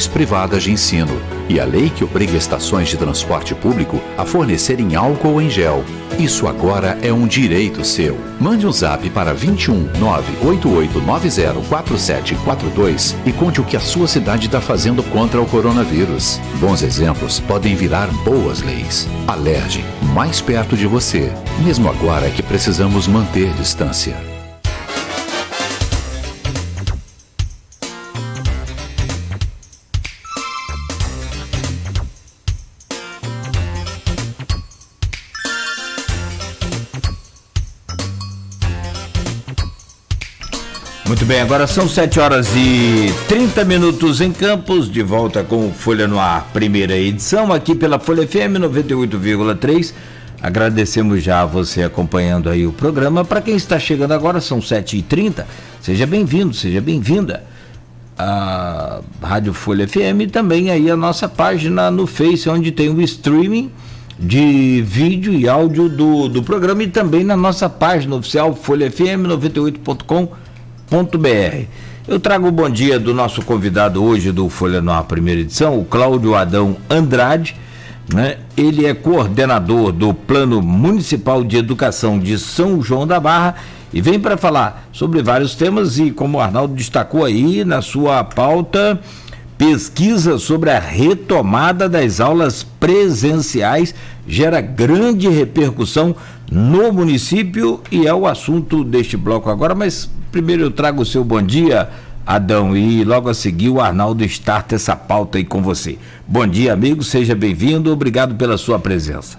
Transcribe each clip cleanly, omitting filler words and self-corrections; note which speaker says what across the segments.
Speaker 1: privadas de ensino e a lei que obriga estações de transporte público a fornecerem álcool em gel. Isso agora é um direito seu. Mande um zap para 21 988904742 e conte o que a sua cidade está fazendo contra o coronavírus. Bons exemplos podem virar boas leis. Alerge, mais perto de você, mesmo agora que precisamos manter distância.
Speaker 2: Muito bem, agora são 7h30 em Campos, de volta com Folha no Ar, primeira edição, aqui pela Folha FM 98,3. Agradecemos já a você acompanhando aí o programa. Para quem está chegando agora, são 7h30, seja bem-vindo, seja bem-vinda à Rádio Folha FM e também aí a nossa página no Face, onde tem o streaming de vídeo e áudio do programa, e também na nossa página oficial folhafm98.com.br. Eu trago o bom dia do nosso convidado hoje do Folha no Ar, primeira edição, o Cláudio Adão Andrade, né? Ele é coordenador do Plano Municipal de Educação de São João da Barra e vem para falar sobre vários temas e, como o Arnaldo destacou aí na sua pauta, pesquisa sobre a retomada das aulas presenciais gera grande repercussão no município e é o assunto deste bloco agora, mas primeiro eu trago o seu bom dia, Adão, e logo a seguir o Arnaldo starta essa pauta aí com você. Bom dia, amigo, seja bem-vindo, obrigado pela sua presença.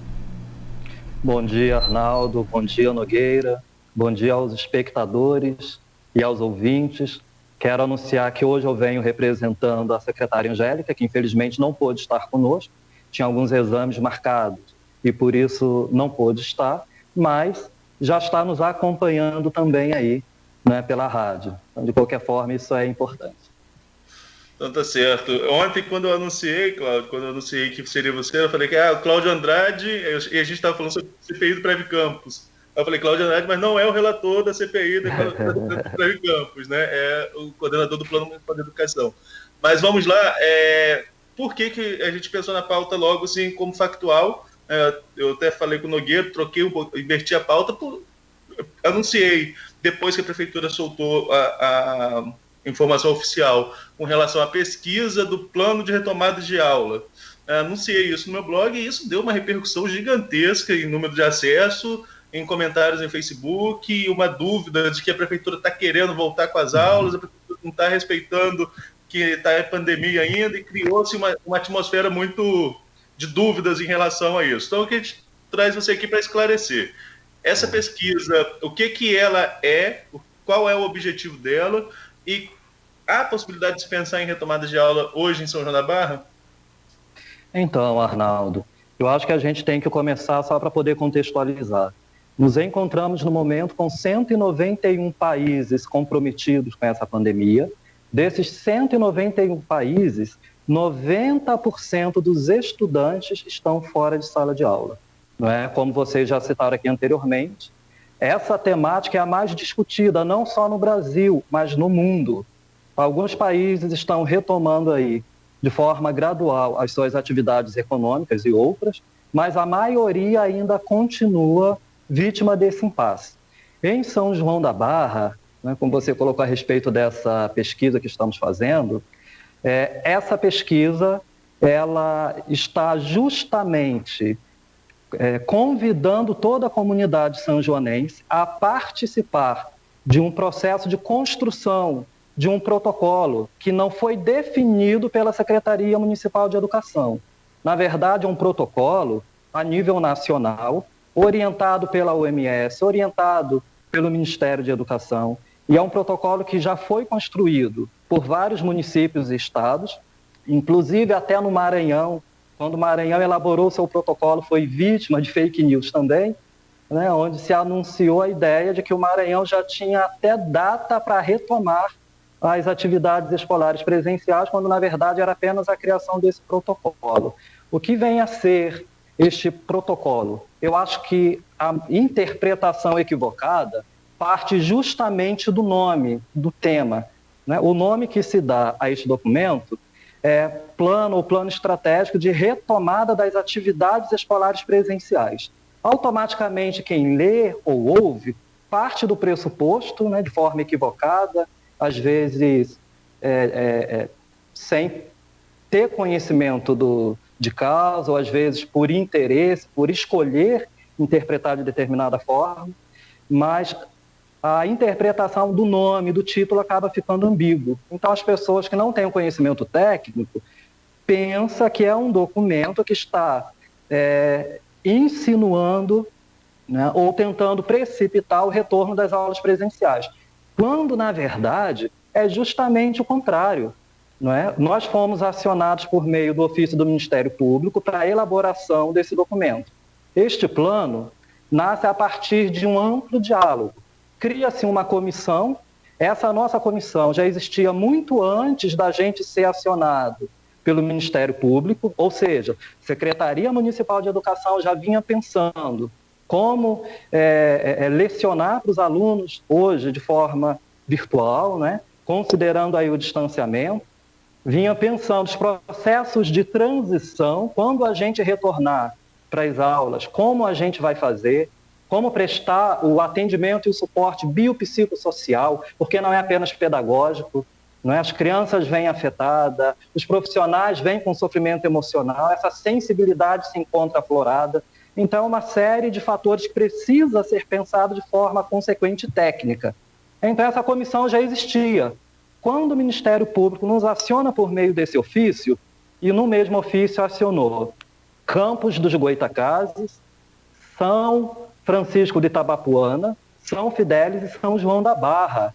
Speaker 3: Bom dia, Arnaldo, bom dia, Nogueira, bom dia aos espectadores e aos ouvintes. Quero anunciar que hoje eu venho representando a secretária Angélica, que infelizmente não pôde estar conosco, tinha alguns exames marcados e por isso não pôde estar, mas já está nos acompanhando também aí, né, pela rádio. Então, de qualquer forma, isso é importante.
Speaker 4: Então tá certo. Ontem, quando eu anunciei, Cláudio, que seria você, eu falei que o Cláudio Andrade, e a gente estava falando sobre a CPI do Preve Campos. Eu falei, Cláudio Andrade, mas não é o relator da CPI do Preve Campos, né? É o coordenador do Plano Municipal de Educação. Mas vamos lá, por que a gente pensou na pauta logo assim como factual? Eu até falei com o Nogueira, inverti a pauta, anunciei, depois que a Prefeitura soltou a informação oficial com relação à pesquisa do plano de retomada de aula. Anunciei isso no meu blog e isso deu uma repercussão gigantesca em número de acesso, em comentários em Facebook, e uma dúvida de que a Prefeitura está querendo voltar com as aulas, a Prefeitura não está respeitando que está em pandemia ainda, e criou-se uma atmosfera muito de dúvidas em relação a isso. Então, o que a gente traz você aqui para esclarecer. Essa pesquisa, o que ela é, qual é o objetivo dela, e há possibilidade de se pensar em retomada de aula hoje em São João da Barra?
Speaker 3: Então, Arnaldo, eu acho que a gente tem que começar só para poder contextualizar. Nos encontramos no momento com 191 países comprometidos com essa pandemia. Desses 191 países, 90% dos estudantes estão fora de sala de aula. Não é? Como vocês já citaram aqui anteriormente, essa temática é a mais discutida, não só no Brasil, mas no mundo. Alguns países estão retomando aí, de forma gradual, as suas atividades econômicas e outras, mas a maioria ainda continua vítima desse impasse. Em São João da Barra, né, como você colocou a respeito dessa pesquisa que estamos fazendo, essa pesquisa ela está justamente convidando toda a comunidade sanjoanense a participar de um processo de construção de um protocolo que não foi definido pela Secretaria Municipal de Educação. Na verdade, é um protocolo a nível nacional, orientado pela OMS, orientado pelo Ministério de Educação, e é um protocolo que já foi construído por vários municípios e estados, inclusive até no Maranhão, quando o Maranhão elaborou seu protocolo, foi vítima de fake news também, né, onde se anunciou a ideia de que o Maranhão já tinha até data para retomar as atividades escolares presenciais, quando na verdade era apenas a criação desse protocolo. O que vem a ser este protocolo? Eu acho que a interpretação equivocada parte justamente do nome, do tema, né? O nome que se dá a este documento plano estratégico de retomada das atividades escolares presenciais. Automaticamente, quem lê ou ouve parte do pressuposto, né, de forma equivocada, às vezes sem ter conhecimento de causa, ou às vezes por interesse, por escolher interpretar de determinada forma, mas a interpretação do nome, do título, acaba ficando ambíguo. Então, as pessoas que não têm o conhecimento técnico pensam que é um documento que está insinuando, né, ou tentando precipitar o retorno das aulas presenciais, quando, na verdade, é justamente o contrário. Não é? Nós fomos acionados por meio do ofício do Ministério Público para a elaboração desse documento. Este plano nasce a partir de um amplo diálogo. Cria-se uma comissão. Essa nossa comissão já existia muito antes da gente ser acionado pelo Ministério Público, ou seja, a Secretaria Municipal de Educação já vinha pensando como lecionar para os alunos hoje de forma virtual, né? Considerando aí o distanciamento, vinha pensando os processos de transição, quando a gente retornar para as aulas, como a gente vai fazer, como prestar o atendimento e o suporte biopsicossocial, porque não é apenas pedagógico, não é? As crianças vêm afetadas, os profissionais vêm com sofrimento emocional, essa sensibilidade se encontra aflorada. Então, uma série de fatores que precisa ser pensado de forma consequente e técnica. Então, essa comissão já existia. Quando o Ministério Público nos aciona por meio desse ofício, e no mesmo ofício acionou Campos dos Goitacazes, São Francisco de Itabapuana, São Fidélis e São João da Barra.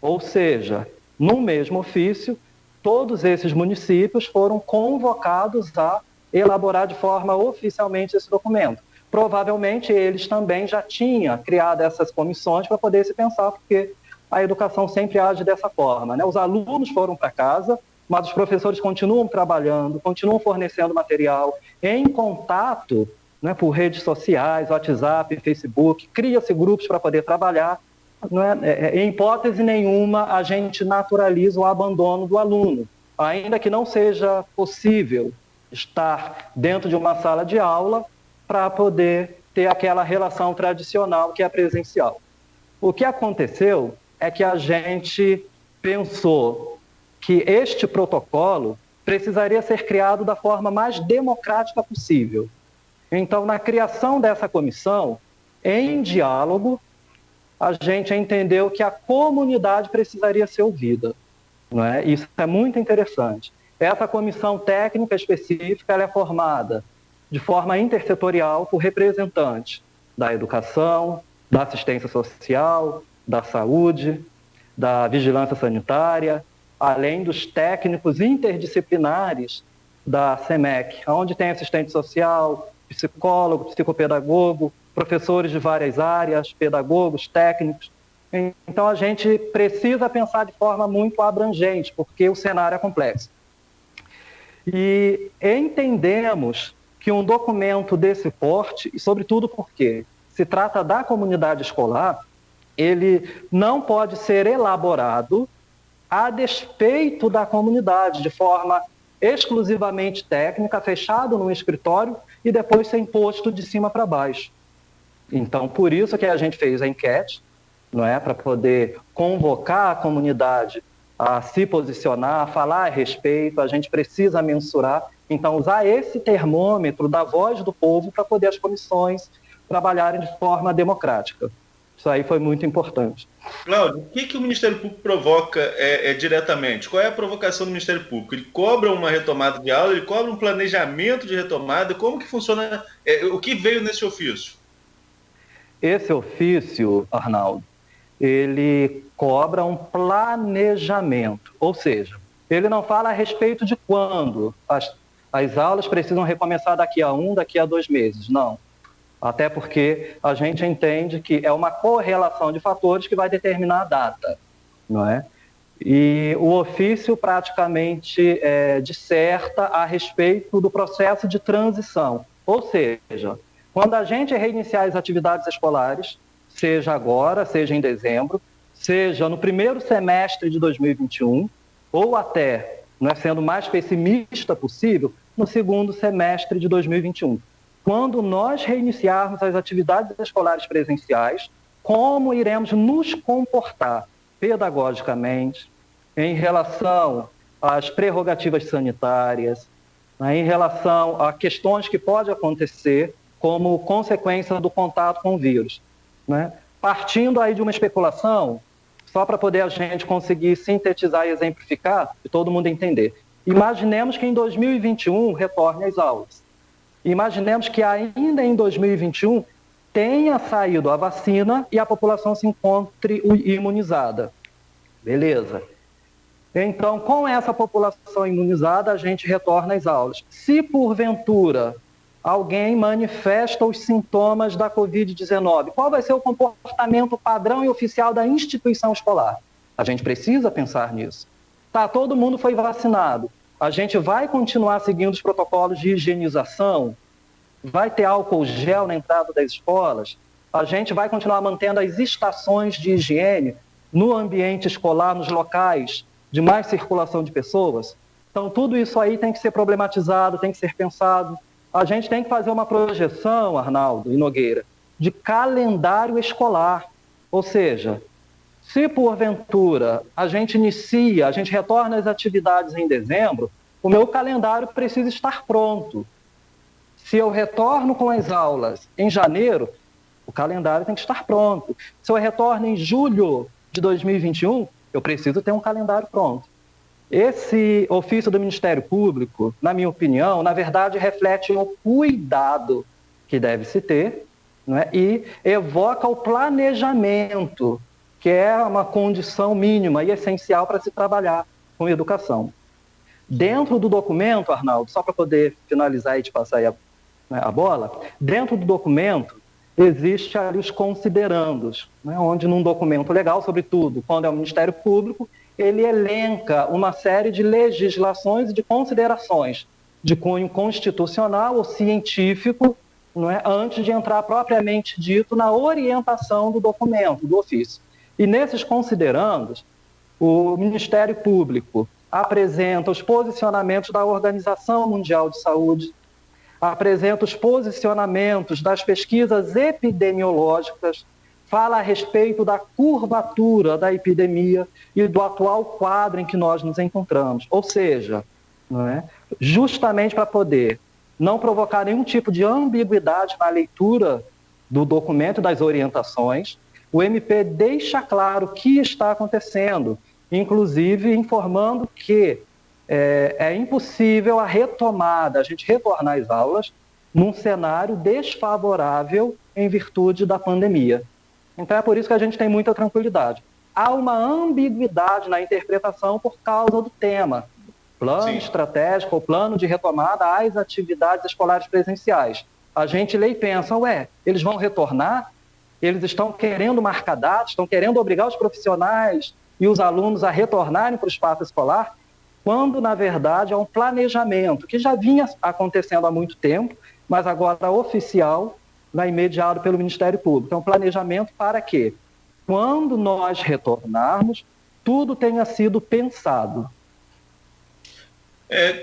Speaker 3: Ou seja, no mesmo ofício, todos esses municípios foram convocados a elaborar de forma oficialmente esse documento. Provavelmente eles também já tinham criado essas comissões para poder se pensar, porque a educação sempre age dessa forma, né? Os alunos foram para casa, mas os professores continuam trabalhando, continuam fornecendo material, em contato, né, por redes sociais, WhatsApp, Facebook, cria-se grupos para poder trabalhar. Não é? Em hipótese nenhuma, a gente naturaliza o abandono do aluno, ainda que não seja possível estar dentro de uma sala de aula para poder ter aquela relação tradicional que é presencial. O que aconteceu é que a gente pensou que este protocolo precisaria ser criado da forma mais democrática possível. Então, na criação dessa comissão, em diálogo, a gente entendeu que a comunidade precisaria ser ouvida. Não é? Isso é muito interessante. Essa comissão técnica específica ela é formada de forma intersetorial por representantes da educação, da assistência social, da saúde, da vigilância sanitária, além dos técnicos interdisciplinares da SEMEC, onde tem assistente social, psicólogo, psicopedagogo, professores de várias áreas, pedagogos, técnicos. Então, a gente precisa pensar de forma muito abrangente, porque o cenário é complexo. E entendemos que um documento desse porte, e sobretudo porque se trata da comunidade escolar, ele não pode ser elaborado a despeito da comunidade, de forma exclusivamente técnica, fechado num escritório e depois ser imposto de cima para baixo. Então, por isso que a gente fez a enquete, não é, para poder convocar a comunidade a se posicionar, a falar a respeito, a gente precisa mensurar. Então, usar esse termômetro da voz do povo para poder as comissões trabalharem de forma democrática. Isso aí foi muito importante.
Speaker 4: Cláudio, o que o Ministério Público provoca diretamente? Qual é a provocação do Ministério Público? Ele cobra uma retomada de aula, ele cobra um planejamento de retomada? Como que funciona? O que veio nesse ofício?
Speaker 3: Esse ofício, Arnaldo, ele cobra um planejamento, ou seja, ele não fala a respeito de quando as aulas precisam recomeçar daqui a 1, daqui a 2 meses, não. Até porque a gente entende que é uma correlação de fatores que vai determinar a data, não é? E o ofício praticamente disserta a respeito do processo de transição, ou seja, quando a gente reiniciar as atividades escolares, seja agora, seja em dezembro, seja no primeiro semestre de 2021, ou até sendo o mais pessimista possível, no segundo semestre de 2021. Quando nós reiniciarmos as atividades escolares presenciais, como iremos nos comportar pedagogicamente em relação às prerrogativas sanitárias, em relação a questões que podem acontecer como consequência do contato com o vírus. Partindo aí de uma especulação, só para poder a gente conseguir sintetizar e exemplificar e todo mundo entender. Imaginemos que em 2021 retorne às aulas. Imaginemos que ainda em 2021 tenha saído a vacina e a população se encontre imunizada. Beleza. Então, com essa população imunizada, a gente retorna às aulas. Se, porventura, alguém manifesta os sintomas da Covid-19, qual vai ser o comportamento padrão e oficial da instituição escolar? A gente precisa pensar nisso. Tá, todo mundo foi vacinado. A gente vai continuar seguindo os protocolos de higienização? Vai ter álcool gel na entrada das escolas? A gente vai continuar mantendo as estações de higiene no ambiente escolar, nos locais de mais circulação de pessoas? Então, tudo isso aí tem que ser problematizado, tem que ser pensado. A gente tem que fazer uma projeção, Arnaldo e Nogueira, de calendário escolar. Ou seja, se porventura a gente retorna às atividades em dezembro, o meu calendário precisa estar pronto. Se eu retorno com as aulas em janeiro, o calendário tem que estar pronto. Se eu retorno em julho de 2021, eu preciso ter um calendário pronto. Esse ofício do Ministério Público, na minha opinião, na verdade reflete o cuidado que deve se ter, e evoca o planejamento, que é uma condição mínima e essencial para se trabalhar com educação. Dentro do documento, Arnaldo, só para poder finalizar e te passar aí a bola, dentro do documento existe ali os considerandos, onde num documento legal, sobretudo quando é o Ministério Público, ele elenca uma série de legislações e de considerações de cunho constitucional ou científico, antes de entrar propriamente dito na orientação do documento, do ofício. E nesses considerandos, o Ministério Público apresenta os posicionamentos da Organização Mundial de Saúde, apresenta os posicionamentos das pesquisas epidemiológicas, fala a respeito da curvatura da epidemia e do atual quadro em que nós nos encontramos. Ou seja, justamente para poder não provocar nenhum tipo de ambiguidade na leitura do documento e das orientações, o MP deixa claro o que está acontecendo, inclusive informando que é impossível a retomada, a gente retornar às aulas num cenário desfavorável em virtude da pandemia. Então é por isso que a gente tem muita tranquilidade. Há uma ambiguidade na interpretação por causa do tema. Plano estratégico ou plano de retomada às atividades escolares presenciais. A gente lê e pensa, eles vão retornar? Eles estão querendo marcar datas, estão querendo obrigar os profissionais e os alunos a retornarem para o espaço escolar, quando, na verdade, é um planejamento que já vinha acontecendo há muito tempo, mas agora oficial, imediado pelo Ministério Público. É um planejamento para que, quando nós retornarmos, tudo tenha sido pensado.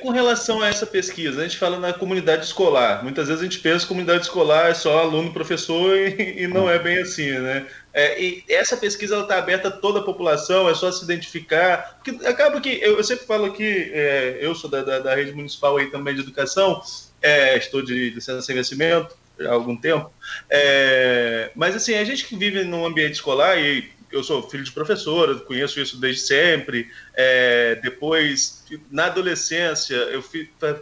Speaker 4: Com relação a essa pesquisa, a gente fala na comunidade escolar. Muitas vezes a gente pensa que comunidade escolar é só aluno, professor e não é bem assim, e essa pesquisa está aberta a toda a população, é só se identificar. Porque acaba que, eu sempre falo aqui, eu sou da rede municipal aí também de educação, estou de licença sem vencimento há algum tempo, mas assim, a gente que vive num ambiente escolar, e eu sou filho de professor, eu conheço isso desde sempre. Depois, na adolescência, eu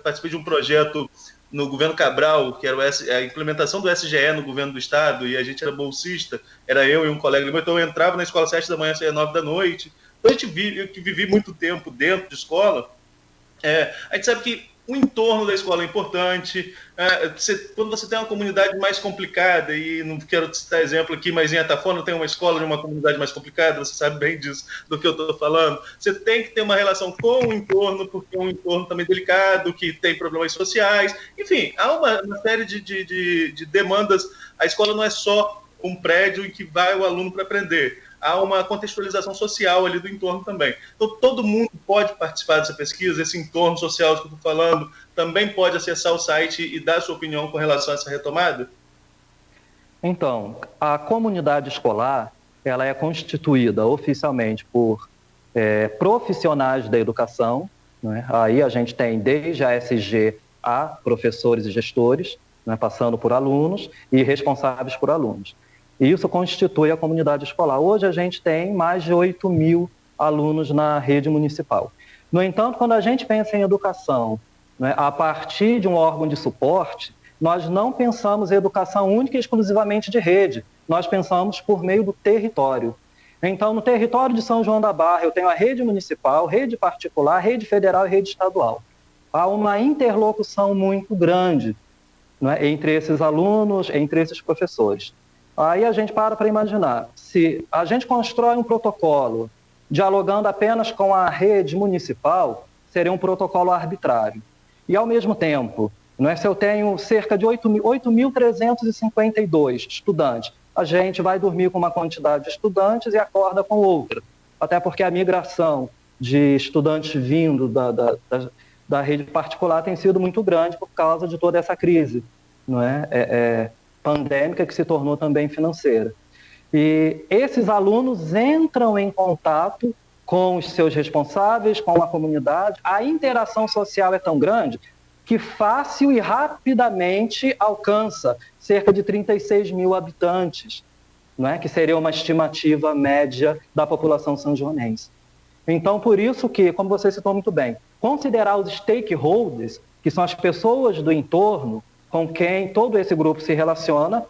Speaker 4: participei de um projeto no governo Cabral, que era a implementação do SGE no governo do estado, e a gente era bolsista, era eu e um colega meu, então eu entrava na escola às 7 da manhã, saía às 9 da noite. Então eu que vivi muito tempo dentro de escola, a gente sabe que o entorno da escola é importante. Quando você tem uma comunidade mais complicada, e não quero citar exemplo aqui, mas em Atafona tem uma escola de uma comunidade mais complicada, você sabe bem disso, do que eu estou falando, você tem que ter uma relação com o entorno, porque é um entorno também delicado, que tem problemas sociais, enfim, há uma série de demandas. A escola não é só um prédio em que vai o aluno para aprender. há uma contextualização social ali do entorno também. Então, todo mundo pode participar dessa pesquisa, esse entorno social que eu estou falando, também pode acessar o site e dar sua opinião com relação a essa retomada?
Speaker 3: Então, a comunidade escolar, ela é constituída oficialmente por profissionais da educação, né? Aí a gente tem desde a SG a professores e gestores, né, passando por alunos e responsáveis por alunos. E isso constitui a comunidade escolar. Hoje a gente tem mais de 8 mil alunos na rede municipal. No entanto, quando a gente pensa em educação, né, a partir de um órgão de suporte, nós não pensamos em educação única e exclusivamente de rede, nós pensamos por meio do território. Então, no território de São João da Barra, eu tenho a rede municipal, rede particular, rede federal e rede estadual. Há uma interlocução muito grande, né, entre esses alunos, entre esses professores. Aí a gente para imaginar, se a gente constrói um protocolo dialogando apenas com a rede municipal, seria um protocolo arbitrário. E, ao mesmo tempo, não é, se eu tenho cerca de 8.352 estudantes, a gente vai dormir com uma quantidade de estudantes e acorda com outra. Até porque a migração de estudantes vindo da rede particular tem sido muito grande por causa de toda essa crise, não é? Pandêmica que se tornou também financeira. E esses alunos entram em contato com os seus responsáveis, com a comunidade. A interação social é tão grande que fácil e rapidamente alcança cerca de 36 mil habitantes, não é? Que seria uma estimativa média da população sanjoanense. Então, por isso que, como você citou muito bem, considerar os stakeholders, que são as pessoas do entorno com quem todo esse grupo se relaciona,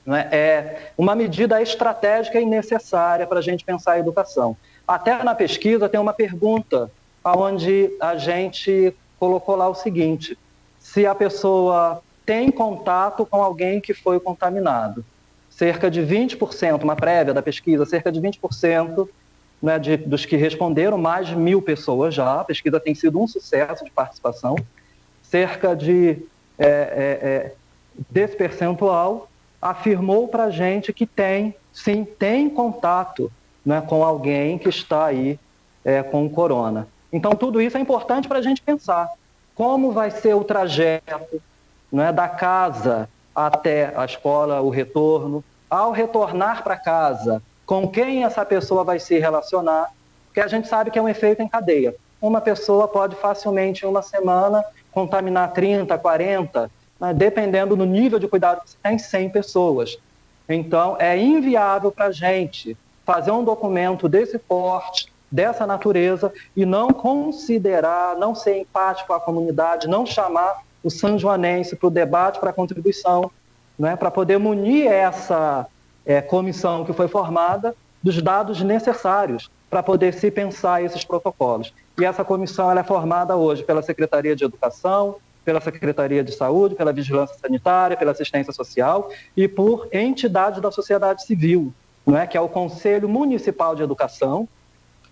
Speaker 3: não é uma medida estratégica e necessária para a gente pensar a educação. Até na pesquisa tem uma pergunta onde a gente colocou lá o seguinte: se a pessoa tem contato com alguém que foi contaminado. Cerca de 20%, uma prévia da pesquisa, cerca de 20%, né, dos que responderam, mais de 1.000 pessoas já, a pesquisa tem sido um sucesso de participação, cerca de desse percentual afirmou para a gente que tem contato, né, com alguém que está aí com o corona. Então, tudo isso é importante para a gente pensar. Como vai ser o trajeto, né, da casa até a escola, o retorno? Ao retornar para casa, com quem essa pessoa vai se relacionar? Porque a gente sabe que é um efeito em cadeia. Uma pessoa pode facilmente, em uma semana, contaminar 30, 40, né, dependendo do nível de cuidado que você tem, 100 pessoas. Então, é inviável para a gente fazer um documento desse porte, dessa natureza, e não considerar, não ser empático com a comunidade, não chamar o sanjoanense para o debate, para a contribuição, né, para poder munir essa comissão que foi formada dos dados necessários para poder se pensar esses protocolos. E essa comissão ela é formada hoje pela Secretaria de Educação, pela Secretaria de Saúde, pela Vigilância Sanitária, pela Assistência Social e por entidades da sociedade civil, né, que é o Conselho Municipal de Educação.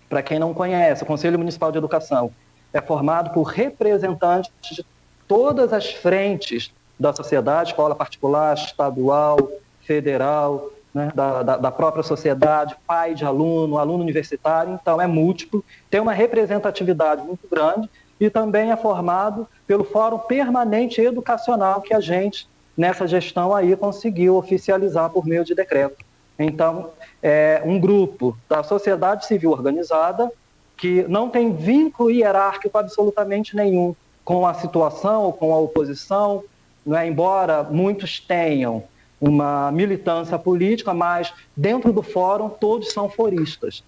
Speaker 3: Para quem não conhece, o Conselho Municipal de Educação é formado por representantes de todas as frentes da sociedade, escola particular, estadual, federal, né, da própria sociedade, pai de aluno, aluno universitário. Então é múltiplo, tem uma representatividade muito grande e também é formado pelo Fórum Permanente Educacional que a gente, nessa gestão aí, conseguiu oficializar por meio de decreto. Então, é um grupo da sociedade civil organizada que não tem vínculo hierárquico absolutamente nenhum com a situação ou com a oposição, né? Embora muitos tenham uma militância política, mas dentro do fórum todos são foristas,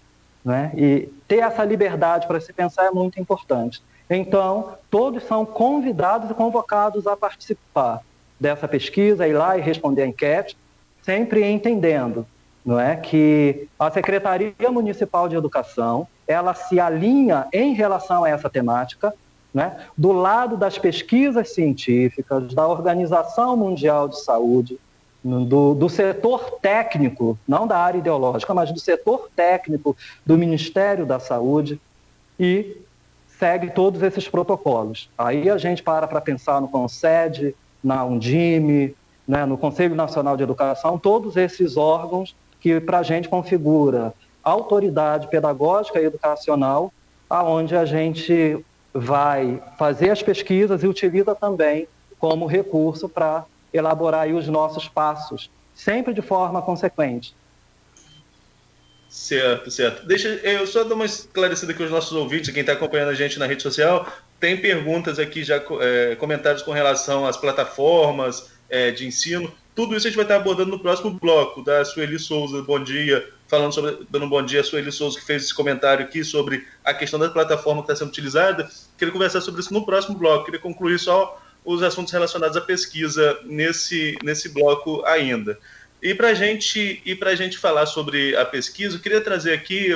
Speaker 3: né? E ter essa liberdade para se pensar é muito importante. Então, todos são convidados e convocados a participar dessa pesquisa, ir lá e responder a enquete, sempre entendendo, não é, que a Secretaria Municipal de Educação ela se alinha em relação a essa temática, né, do lado das pesquisas científicas, da Organização Mundial de Saúde, do setor técnico, não da área ideológica, mas do setor técnico do Ministério da Saúde, e segue todos esses protocolos. Aí a gente para pensar no CONSED, na Undime, né, no Conselho Nacional de Educação, todos esses órgãos que para a gente configura autoridade pedagógica e educacional, aonde a gente vai fazer as pesquisas e utiliza também como recurso para elaborar aí os nossos passos, sempre de forma consequente.
Speaker 4: Certo, certo. Deixa eu só dar uma esclarecida aqui aos nossos ouvintes, quem está acompanhando a gente na rede social, tem perguntas aqui, já comentários com relação às plataformas de ensino. Tudo isso a gente vai estar abordando no próximo bloco, da Sueli Souza, bom dia, dando um bom dia a Sueli Souza, que fez esse comentário aqui sobre a questão da plataforma que está sendo utilizada. Queria conversar sobre isso no próximo bloco, queria concluir só os assuntos relacionados à pesquisa nesse bloco ainda. E para a gente falar sobre a pesquisa, eu queria trazer aqui,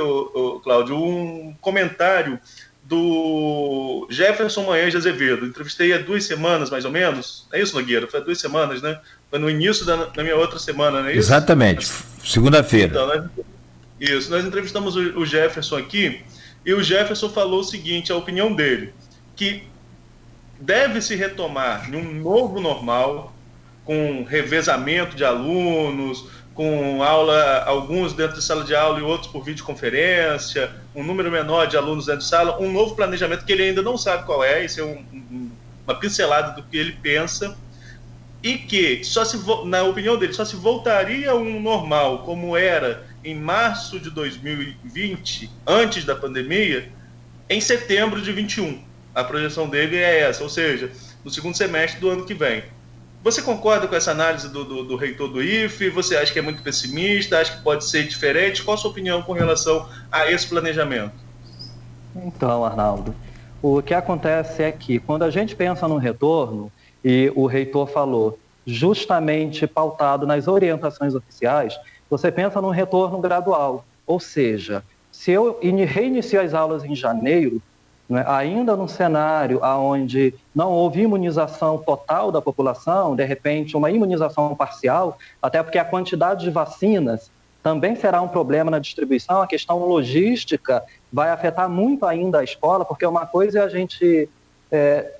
Speaker 4: Cláudio, um comentário do Jefferson Manhães de Azevedo. Entrevistei há 2 semanas, mais ou menos. É isso, Nogueira? Foi há 2 semanas, né? Foi no início da minha outra semana, não é isso?
Speaker 2: Exatamente, segunda-feira.
Speaker 4: Então, nós entrevistamos o Jefferson aqui, e o Jefferson falou o seguinte, a opinião dele, que deve se retomar em um novo normal, com revezamento de alunos, com aula, alguns dentro de sala de aula e outros por videoconferência, um número menor de alunos dentro de sala, um novo planejamento que ele ainda não sabe qual é, isso é uma pincelada do que ele pensa, e que, na opinião dele, só se voltaria a um normal como era em março de 2020, antes da pandemia, em setembro de 21. A projeção dele é essa, ou seja, no segundo semestre do ano que vem. Você concorda com essa análise do reitor do IFE? Você acha que é muito pessimista? Acha que pode ser diferente? Qual a sua opinião com relação a esse planejamento?
Speaker 3: Então, Arnaldo, o que acontece é que quando a gente pensa no retorno, e o reitor falou, justamente pautado nas orientações oficiais, você pensa num retorno gradual. Ou seja, se eu reinicio as aulas em janeiro, né, ainda num cenário onde não houve imunização total da população, de repente uma imunização parcial, até porque a quantidade de vacinas também será um problema na distribuição, a questão logística vai afetar muito ainda a escola, porque uma coisa é a gente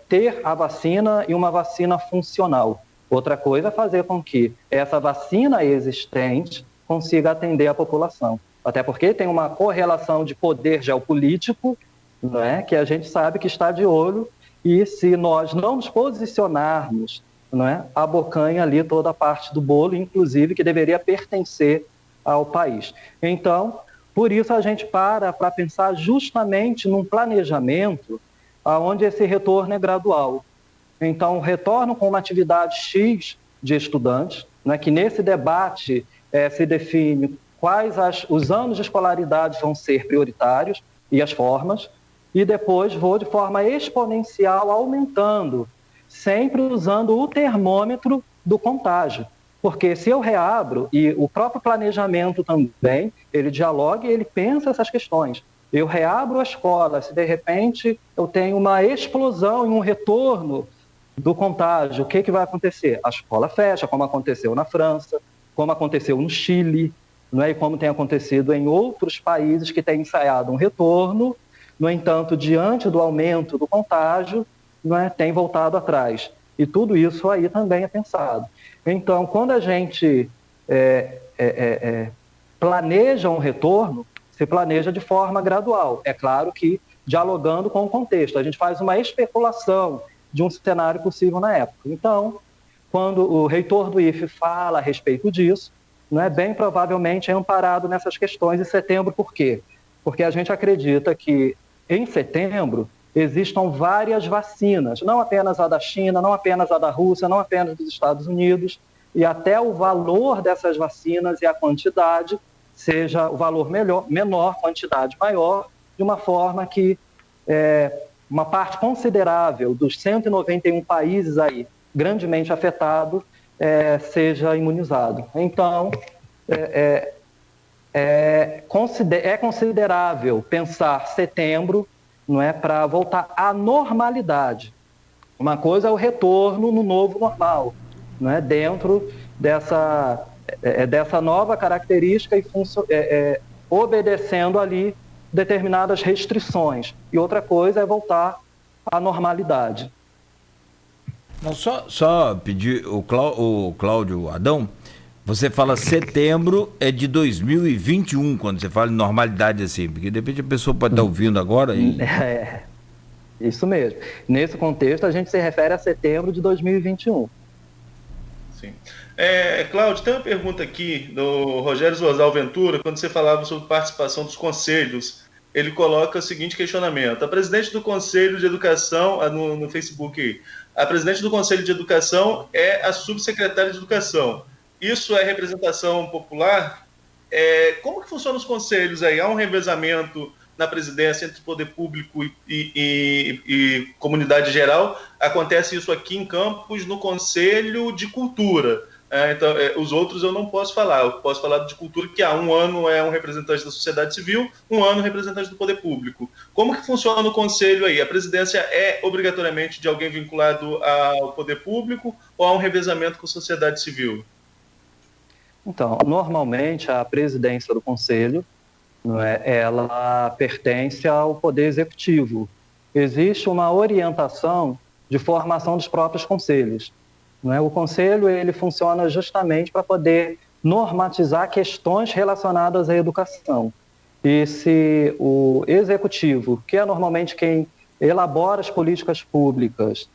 Speaker 3: ter a vacina e uma vacina funcional. Outra coisa é fazer com que essa vacina existente consiga atender a população. Até porque tem uma correlação de poder geopolítico, né, que a gente sabe que está de olho, e se nós não nos posicionarmos, né, abocanha ali toda a parte do bolo, inclusive que deveria pertencer ao país. Então, por isso a gente para pensar justamente num planejamento onde esse retorno é gradual. Então, retorno com uma atividade X de estudantes, né, que nesse debate se define quais os anos de escolaridade vão ser prioritários e as formas, e depois vou de forma exponencial aumentando, sempre usando o termômetro do contágio. Porque se eu reabro, e o próprio planejamento também, ele dialoga e ele pensa essas questões. Eu reabro a escola, se de repente eu tenho uma explosão e um retorno do contágio, o que vai acontecer? A escola fecha, como aconteceu na França, como aconteceu no Chile, não é? E como tem acontecido em outros países que têm ensaiado um retorno. No entanto, diante do aumento do contágio, não é, tem voltado atrás. E tudo isso aí também é pensado. Então, quando a gente planeja um retorno, se planeja de forma gradual. É claro que dialogando com o contexto. A gente faz uma especulação de um cenário possível na época. Então, quando o reitor do IFE fala a respeito disso, não é, bem provavelmente é amparado nessas questões em setembro. Por quê? Porque a gente acredita que em setembro existam várias vacinas, não apenas a da China, não apenas a da Rússia, não apenas dos Estados Unidos, e até o valor dessas vacinas e a quantidade seja o valor menor, quantidade maior, de uma forma que uma parte considerável dos 191 países aí grandemente afetados seja imunizado. Então, é considerável pensar setembro, não é, para voltar à normalidade. Uma coisa é o retorno no novo normal, não é, dentro dessa nova característica e obedecendo ali determinadas restrições. E outra coisa é voltar à normalidade.
Speaker 2: Não, só pedir o Cláudio Adão, Você fala setembro é de 2021, quando você fala em normalidade assim, porque de repente a pessoa pode estar ouvindo agora e...
Speaker 3: Isso mesmo. Nesse contexto, a gente se refere a setembro de 2021.
Speaker 4: Sim. Cláudio, tem uma pergunta aqui do Rogério Zorzal Ventura, quando você falava sobre participação dos conselhos, ele coloca o seguinte questionamento: a presidente do Conselho de Educação, no Facebook aí, a presidente do Conselho de Educação é a subsecretária de Educação. Isso é representação popular? Como que funcionam os conselhos aí? Há um revezamento na presidência entre poder público e comunidade geral? Acontece isso aqui em Campos, no Conselho de Cultura. Então, os outros eu não posso falar. Eu posso falar de cultura, que há um ano é um representante da sociedade civil, um ano representante do poder público. Como que funciona no conselho aí? A presidência é obrigatoriamente de alguém vinculado ao poder público ou há um revezamento com a sociedade civil?
Speaker 3: Então, normalmente a presidência do conselho, ela pertence ao poder executivo. Existe uma orientação de formação dos próprios conselhos. O conselho ele funciona justamente para poder normatizar questões relacionadas à educação. E se o executivo, que é normalmente quem elabora as políticas públicas,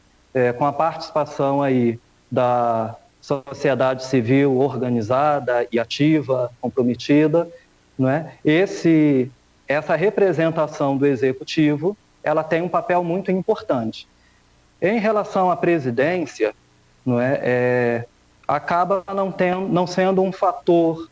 Speaker 3: com a participação aí da sociedade civil organizada e ativa, comprometida, essa representação do executivo, ela tem um papel muito importante. Em relação à presidência, acaba não sendo um fator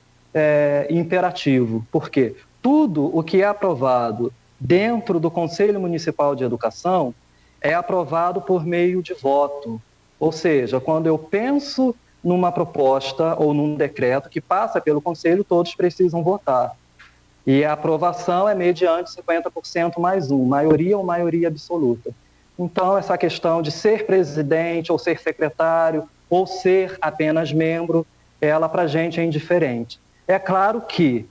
Speaker 3: imperativo, porque tudo o que é aprovado dentro do Conselho Municipal de Educação é aprovado por meio de voto. Ou seja, quando eu penso numa proposta ou num decreto que passa pelo Conselho, todos precisam votar. E a aprovação é mediante 50% mais um, maioria ou maioria absoluta. Então, essa questão de ser presidente ou ser secretário ou ser apenas membro, ela para a gente é indiferente. É claro que,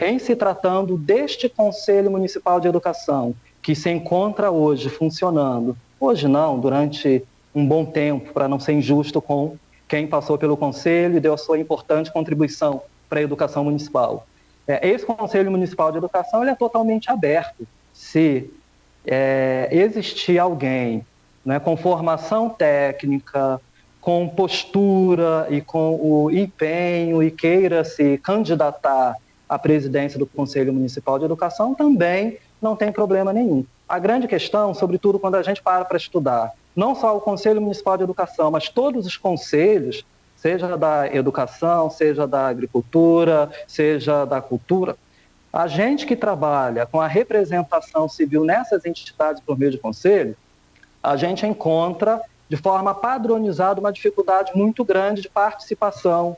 Speaker 3: em se tratando deste Conselho Municipal de Educação, que se encontra hoje funcionando, hoje não, durante um bom tempo, para não ser injusto com quem passou pelo Conselho e deu a sua importante contribuição para a educação municipal. Esse Conselho Municipal de Educação ele é totalmente aberto. Se existir alguém com formação técnica, com postura e com o empenho e queira se candidatar à presidência do Conselho Municipal de Educação, também não tem problema nenhum. A grande questão, sobretudo quando a gente para estudar, não só o Conselho Municipal de Educação, mas todos os conselhos, seja da educação, seja da agricultura, seja da cultura, a gente que trabalha com a representação civil nessas entidades por meio de conselho, a gente encontra de forma padronizada uma dificuldade muito grande de participação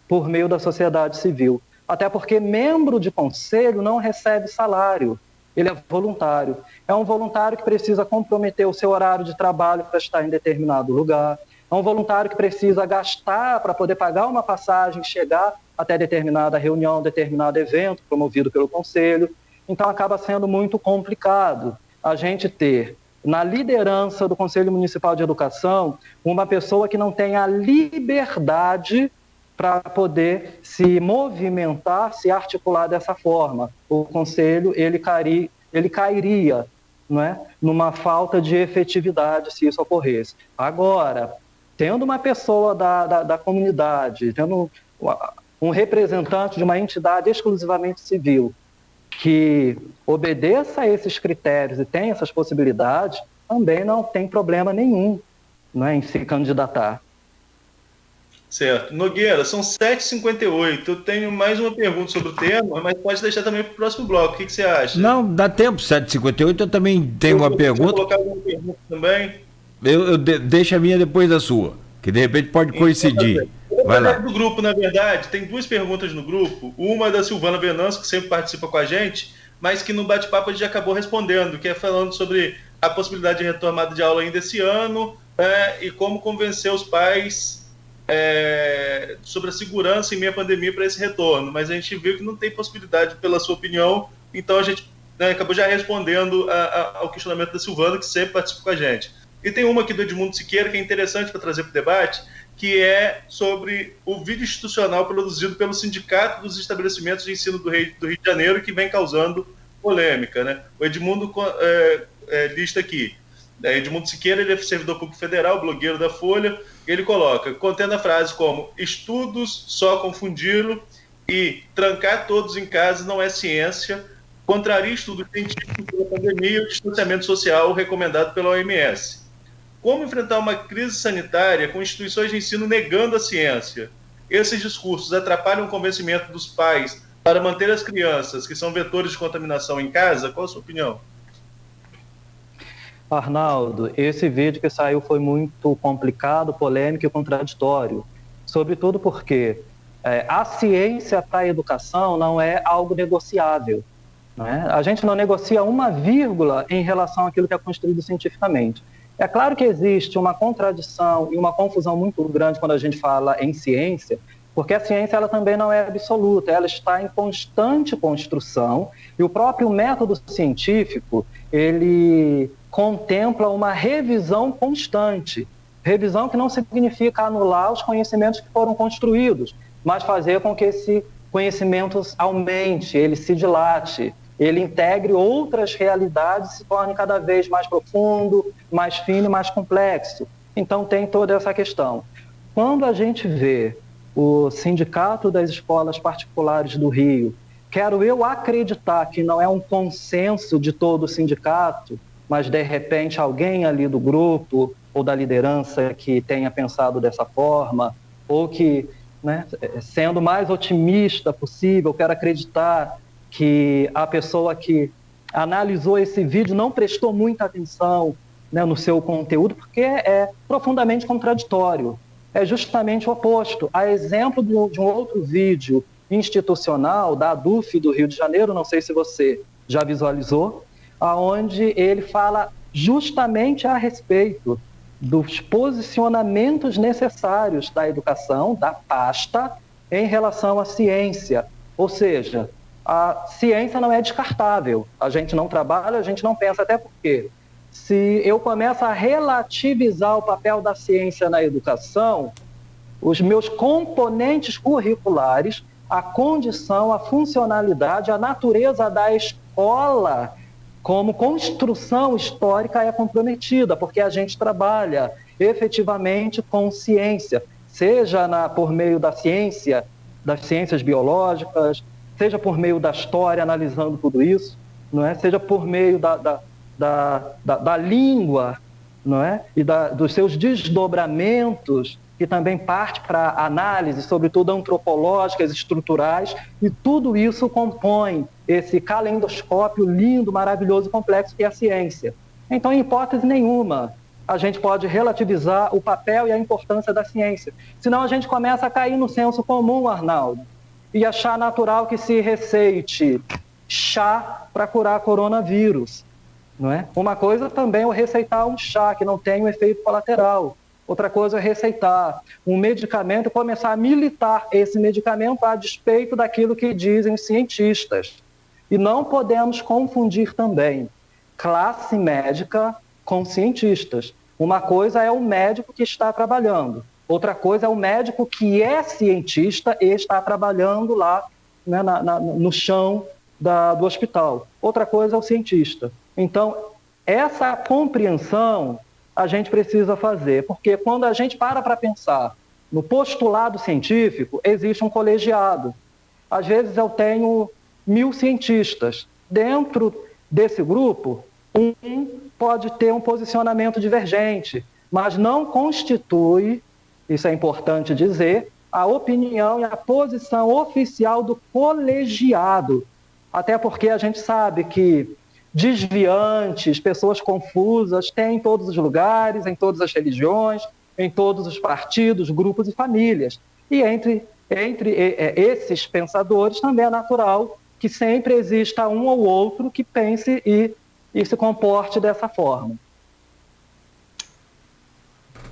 Speaker 3: por meio da sociedade civil. Até porque membro de conselho não recebe salário, ele é voluntário. É um voluntário que precisa comprometer o seu horário de trabalho para estar em determinado lugar. É um voluntário que precisa gastar para poder pagar uma passagem, chegar até determinada reunião, determinado evento promovido pelo conselho. Então acaba sendo muito complicado a gente ter na liderança do Conselho Municipal de Educação uma pessoa que não tenha a liberdade para poder se movimentar, se articular dessa forma. O conselho ele cairia numa falta de efetividade se isso ocorresse. Agora, tendo uma pessoa da comunidade, tendo um representante de uma entidade exclusivamente civil que obedeça a esses critérios e tenha essas possibilidades, também não tem problema nenhum em se candidatar.
Speaker 4: Certo. Nogueira, são 7h58. Eu tenho mais uma pergunta sobre o tema, mas pode deixar também para o próximo bloco. O que você acha?
Speaker 2: Não, dá tempo, 7h58. Eu também tenho uma pergunta.
Speaker 4: Colocar alguma pergunta também?
Speaker 2: Eu deixo a minha depois da sua, que de repente pode coincidir. Vai lá.
Speaker 4: Do grupo, na verdade, tem duas perguntas no grupo. Uma é da Silvana Venâncio, que sempre participa com a gente, mas que no bate-papo a gente acabou respondendo, que é falando sobre a possibilidade de retomada de aula ainda esse ano, e como convencer os pais sobre a segurança em meio à pandemia para esse retorno. Mas a gente viu que não tem possibilidade, pela sua opinião, então a gente acabou já respondendo ao questionamento da Silvana, que sempre participa com a gente. E tem uma aqui do Edmundo Siqueira, que é interessante para trazer para o debate, que é sobre o vídeo institucional produzido pelo Sindicato dos Estabelecimentos de Ensino do Rio de Janeiro, que vem causando polêmica, né? O Edmundo lista aqui. Edmundo Siqueira, ele é servidor público federal, blogueiro da Folha. Ele coloca, contendo a frase como estudos só confundi-lo e trancar todos em casa não é ciência, contraria estudos científicos sobre a pandemia e o distanciamento social recomendado pela OMS. Como enfrentar uma crise sanitária com instituições de ensino negando a ciência? Esses discursos atrapalham o convencimento dos pais para manter as crianças, que são vetores de contaminação, em casa? Qual a sua opinião?
Speaker 3: Arnaldo, esse vídeo que saiu foi muito complicado, polêmico e contraditório. Sobretudo porque a ciência para a educação não é algo negociável. Né? A gente não negocia uma vírgula em relação àquilo que é construído cientificamente. É claro que existe uma contradição e uma confusão muito grande quando a gente fala em ciência, porque a ciência ela também não é absoluta, ela está em constante construção e o próprio método científico, ele contempla uma revisão constante. Revisão que não significa anular os conhecimentos que foram construídos, mas fazer com que esse conhecimento aumente, ele se dilate, ele integre outras realidades e se torne cada vez mais profundo, mais fino e mais complexo. Então tem toda essa questão. Quando a gente vê o Sindicato das Escolas Particulares do Rio, quero eu acreditar que não é um consenso de todo o sindicato, mas de repente alguém ali do grupo ou da liderança que tenha pensado dessa forma, ou que, né, sendo mais otimista possível, quero acreditar que a pessoa que analisou esse vídeo não prestou muita atenção, né, no seu conteúdo, porque é profundamente contraditório. É justamente o oposto. A exemplo de um outro vídeo institucional da ADUF do Rio de Janeiro, não sei se você já visualizou, onde ele fala justamente a respeito dos posicionamentos necessários da educação, da pasta, em relação à ciência. Ou seja, a ciência não é descartável. A gente não trabalha, a gente não pensa, até porque se eu começo a relativizar o papel da ciência na educação, os meus componentes curriculares, a condição, a funcionalidade, a natureza da escola como construção histórica é comprometida, porque a gente trabalha efetivamente com ciência, seja por meio da ciência, das ciências biológicas, seja por meio da história, analisando tudo isso, não é? Seja por meio da língua, não é? E dos seus desdobramentos, que também parte para análise, sobretudo antropológicas, estruturais, e tudo isso compõe esse calendoscópio lindo, maravilhoso e complexo que é a ciência. Então, em hipótese nenhuma, a gente pode relativizar o papel e a importância da ciência. Senão a gente começa a cair no senso comum, Arnaldo, e achar natural que se receite chá para curar coronavírus, não é? Uma coisa também é receitar um chá que não tem um efeito colateral. Outra coisa é receitar um medicamento e começar a militar esse medicamento a despeito daquilo que dizem os cientistas. E não podemos confundir também classe médica com cientistas. Uma coisa é o médico que está trabalhando, outra coisa é o médico que é cientista e está trabalhando lá, né, no chão do hospital. Outra coisa é o cientista. Então, essa compreensão a gente precisa fazer, porque quando a gente para pensar no postulado científico, existe um colegiado. Às vezes eu tenho 1000 cientistas. Dentro desse grupo, um pode ter um posicionamento divergente, mas não constitui, isso é importante dizer, a opinião e a posição oficial do colegiado. Até porque a gente sabe que desviantes, pessoas confusas, tem em todos os lugares, em todas as religiões, em todos os partidos, grupos e famílias. E entre esses pensadores também é natural que sempre exista um ou outro que pense e se comporte dessa forma.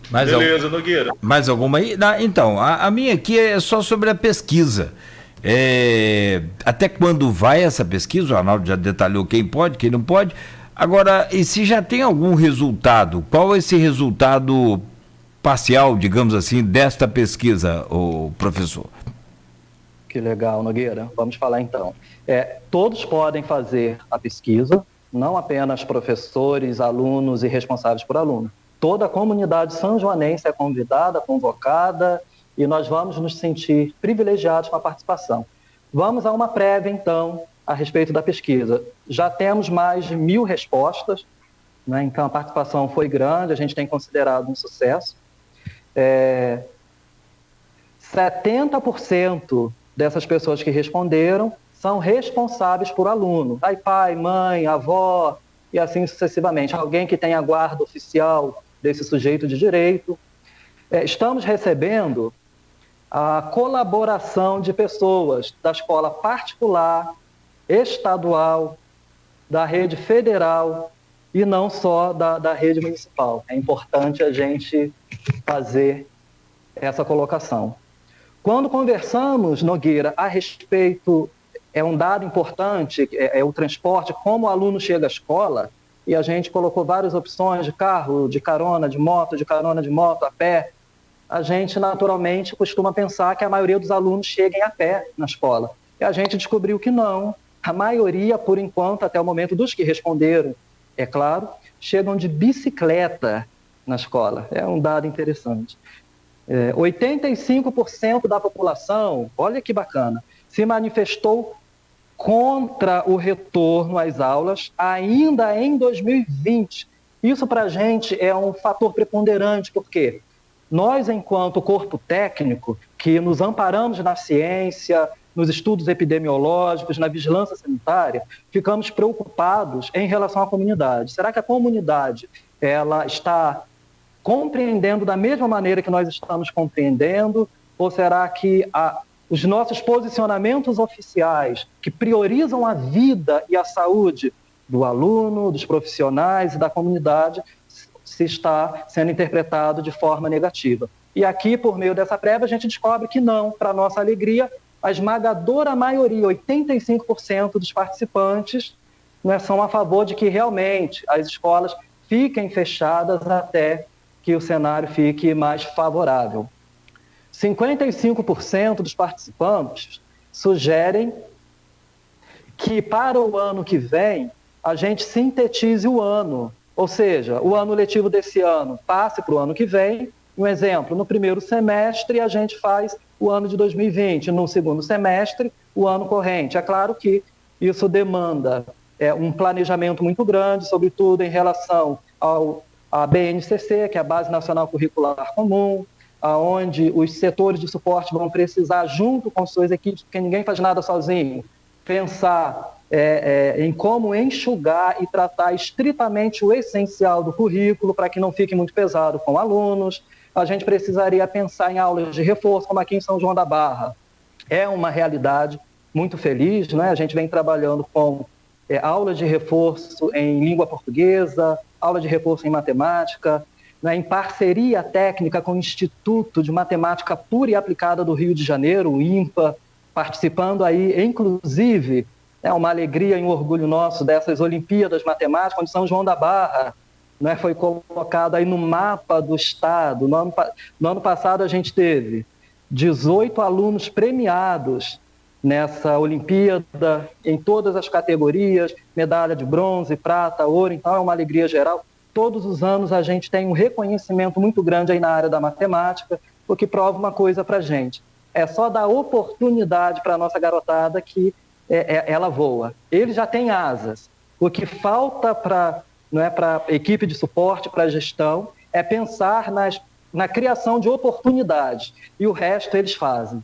Speaker 4: Beleza, Nogueira.
Speaker 2: Mais alguma aí? Então, a minha aqui é só sobre a pesquisa. Até quando vai essa pesquisa? O Arnaldo já detalhou quem pode, quem não pode. Agora, e se já tem algum resultado? Qual é esse resultado parcial, digamos assim, desta pesquisa, o professor?
Speaker 3: Que legal, Nogueira. Vamos falar então. Todos podem fazer a pesquisa, não apenas professores, alunos e responsáveis por aluno. Toda a comunidade sanjoanense é convidada, convocada, e nós vamos nos sentir privilegiados com a participação. Vamos a uma prévia, então, a respeito da pesquisa. Já temos mais de 1.000 respostas, né? Então a participação foi grande, a gente tem considerado um sucesso. 70% dessas pessoas que responderam são responsáveis por aluno. Pai, mãe, avó e assim sucessivamente. Alguém que tenha guarda oficial desse sujeito de direito. Estamos recebendo a colaboração de pessoas da escola particular, estadual, da rede federal e não só da rede municipal. É importante a gente fazer essa colocação. Quando conversamos, Nogueira, a respeito, um dado importante, é o transporte, como o aluno chega à escola, e a gente colocou várias opções de carro, de carona, de moto, a pé. A gente, naturalmente, costuma pensar que a maioria dos alunos cheguem a pé na escola. E a gente descobriu que não. A maioria, por enquanto, até o momento, dos que responderam, é claro, chegam de bicicleta na escola. É um dado interessante. 85% da população, olha que bacana, se manifestou contra o retorno às aulas ainda em 2020. Isso para a gente é um fator preponderante, porque nós, enquanto corpo técnico, que nos amparamos na ciência, nos estudos epidemiológicos, na vigilância sanitária, ficamos preocupados em relação à comunidade. Será que a comunidade ela está compreendendo da mesma maneira que nós estamos compreendendo? Ou será que os nossos posicionamentos oficiais, que priorizam a vida e a saúde do aluno, dos profissionais e da comunidade, se está sendo interpretado de forma negativa? E aqui, por meio dessa prévia, a gente descobre que não, para nossa alegria, a esmagadora maioria, 85% dos participantes, são a favor de que realmente as escolas fiquem fechadas até que o cenário fique mais favorável. 55% dos participantes sugerem que para o ano que vem a gente sintetize o ano, ou seja, o ano letivo desse ano passe para o ano que vem. Um exemplo, no primeiro semestre a gente faz o ano de 2020, no segundo semestre o ano corrente. É claro que isso demanda um planejamento muito grande, sobretudo em relação à BNCC, que é a Base Nacional Curricular Comum, onde os setores de suporte vão precisar, junto com suas equipes, porque ninguém faz nada sozinho, pensar em como enxugar e tratar estritamente o essencial do currículo para que não fique muito pesado com alunos. A gente precisaria pensar em aulas de reforço, como aqui em São João da Barra. É uma realidade muito feliz, né? A gente vem trabalhando com aula de reforço em língua portuguesa, aula de reforço em matemática, né, em parceria técnica com o Instituto de Matemática Pura e Aplicada do Rio de Janeiro, o INPA, participando aí, inclusive, é uma alegria e um orgulho nosso dessas Olimpíadas Matemáticas, onde São João da Barra, né, foi colocado aí no mapa do Estado. No ano passado a gente teve 18 alunos premiados nessa Olimpíada, em todas as categorias, medalha de bronze, prata, ouro, então é uma alegria geral. Todos os anos a gente tem um reconhecimento muito grande aí na área da matemática, o que prova uma coisa para a gente. É só dar oportunidade para a nossa garotada que ela voa. Ele já tem asas. O que falta para a equipe de suporte, para a gestão, é pensar na criação de oportunidades. E o resto eles fazem.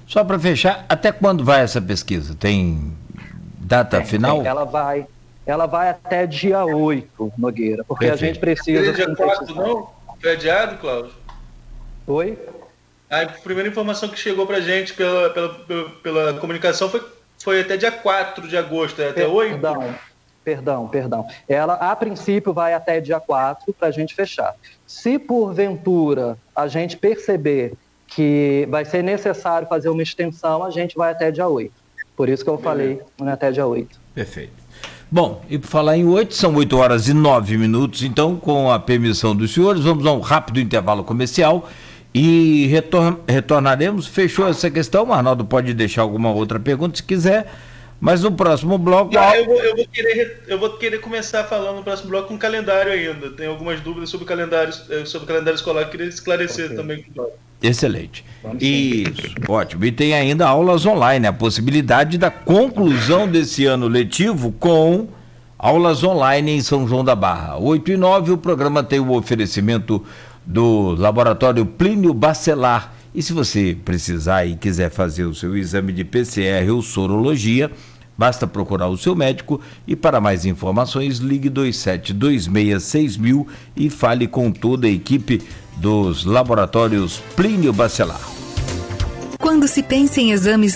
Speaker 2: Só para fechar, até quando vai essa pesquisa? Tem data final?
Speaker 3: Ela vai até dia 8, Nogueira, porque perfeito. A gente precisa...
Speaker 4: Dia 4 não? Foi adiado, Cláudio?
Speaker 3: Oi?
Speaker 4: A primeira informação que chegou para a gente pela comunicação foi até dia 4 de agosto, até 8?
Speaker 3: Perdão. Ela, a princípio, vai até dia 4 para a gente fechar. Se, porventura, a gente perceber que vai ser necessário fazer uma extensão, a gente vai até dia 8. Por isso que eu falei até dia 8.
Speaker 2: Perfeito. Bom, e por falar em 8, são 8 horas e 9 minutos, então, com a permissão dos senhores, vamos a um rápido intervalo comercial e retornaremos. Fechou essa questão, o Arnaldo pode deixar alguma outra pergunta se quiser, mas no próximo bloco...
Speaker 4: Eu vou querer começar falando no próximo bloco com calendário ainda. Tem algumas dúvidas sobre o calendário escolar que eu queria esclarecer também.
Speaker 2: Excelente. Isso, ótimo. E tem ainda aulas online, a possibilidade da conclusão desse ano letivo com aulas online em São João da Barra. 8 e 9, o programa tem o oferecimento do Laboratório Plínio Bacelar. E se você precisar e quiser fazer o seu exame de PCR ou sorologia, basta procurar o seu médico e para mais informações ligue 27266000 e fale com toda a equipe dos Laboratórios Plínio Bacelar.
Speaker 5: Quando se pensa em exames